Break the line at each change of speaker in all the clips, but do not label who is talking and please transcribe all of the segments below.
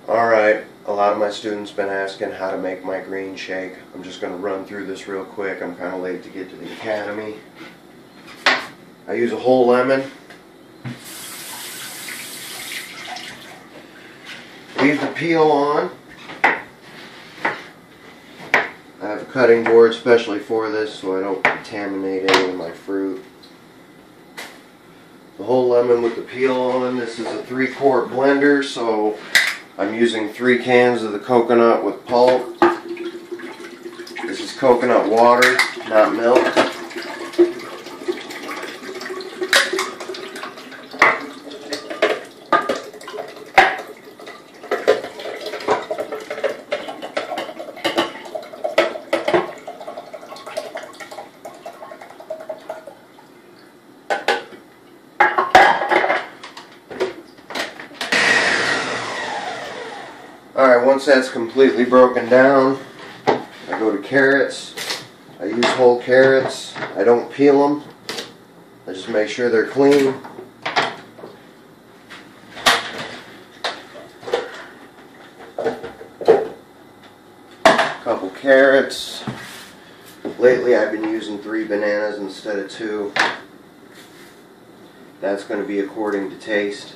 Alright, a lot of my students been asking how to make my green shake. I'm just going to run through this real quick. I'm kind of late to get to the academy. I use a whole lemon. Leave the peel on. I have a cutting board especially for this so I don't contaminate any of my fruit. The whole lemon with the peel on. This is a 3-quart blender, so I'm using 3 cans of the coconut with pulp. This is coconut water, not milk. Alright, once that's completely broken down, I go to carrots. I use whole carrots. I don't peel them. I just make sure they're clean. Couple carrots. Lately I've been using 3 bananas instead of 2. That's going to be according to taste.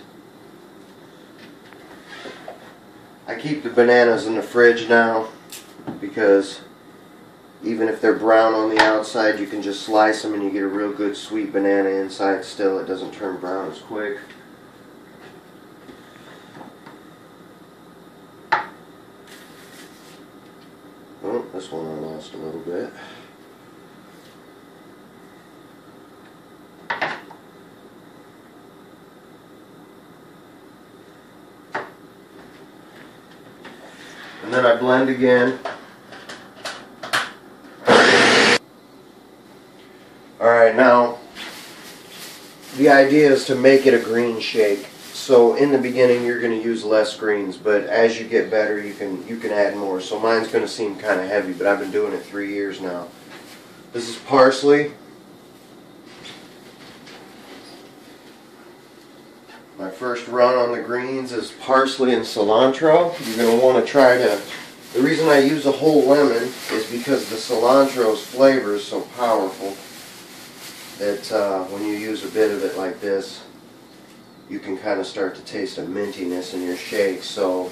I keep the bananas in the fridge now because even if they're brown on the outside, you can just slice them and you get a real good sweet banana inside still. It doesn't turn brown as quick. Oh, this one I lost a little bit. And then I blend again. Alright, now the idea is to make it a green shake. So in the beginning you're going to use less greens, but as you get better you can add more. So mine's going to seem kind of heavy, but I've been doing it 3 years now. This is parsley. My first run on the greens is parsley and cilantro. You're going to want to try to... The reason I use a whole lemon is because the cilantro's flavor is so powerful that when you use a bit of it like this, you can kind of start to taste a mintiness in your shake. So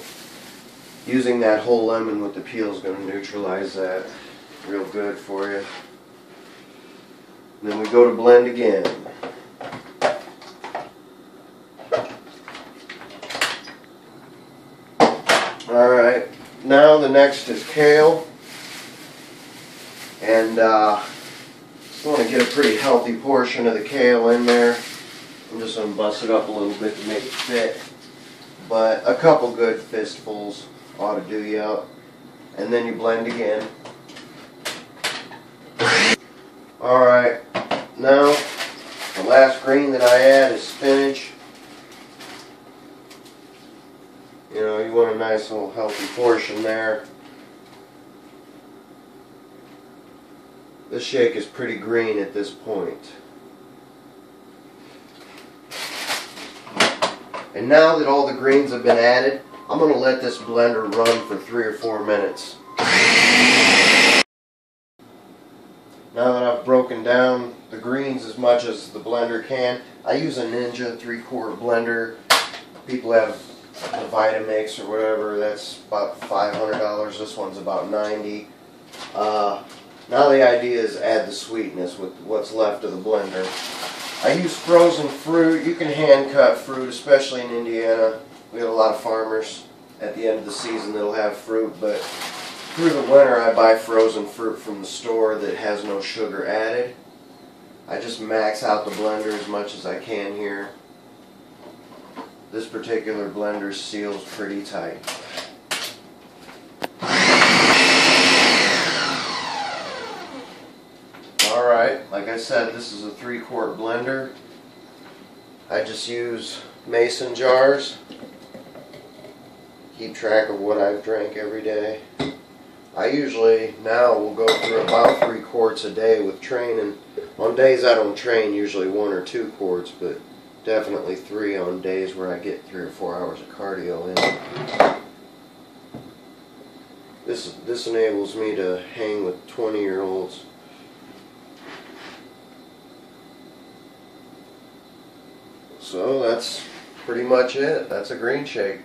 using that whole lemon with the peel is going to neutralize that real good for you. And then we go to blend again. Alright, now the next is kale, and just want to get a pretty healthy portion of the kale in there. I'm just going to bust it up a little bit to make it fit, but a couple good fistfuls ought to do you up. And then you blend again. Alright, now the last green that I add is spinach. You know, you want a nice little healthy portion there. This shake is pretty green at this point. And now that all the greens have been added, I'm going to let this blender run for 3 or 4 minutes. Now that I've broken down the greens as much as the blender can, I use a Ninja 3-quart blender. People have the Vitamix or whatever, that's about $500. This one's about $90. Now the idea is add the sweetness with what's left of the blender. I use frozen fruit. You can hand cut fruit, especially in Indiana. We have a lot of farmers at the end of the season that'll have fruit, but through the winter I buy frozen fruit from the store that has no sugar added. I just max out the blender as much as I can here. This particular blender seals pretty tight. Alright, like I said, this is a 3-quart blender. I just use mason jars. Keep track of what I've drank every day. I usually now will go through about 3 quarts a day with training. On days I don't train, usually 1 or 2 quarts, but definitely 3 on days where I get 3 or 4 hours of cardio in. This enables me to hang with 20-year-olds. So that's pretty much it. That's a green shake.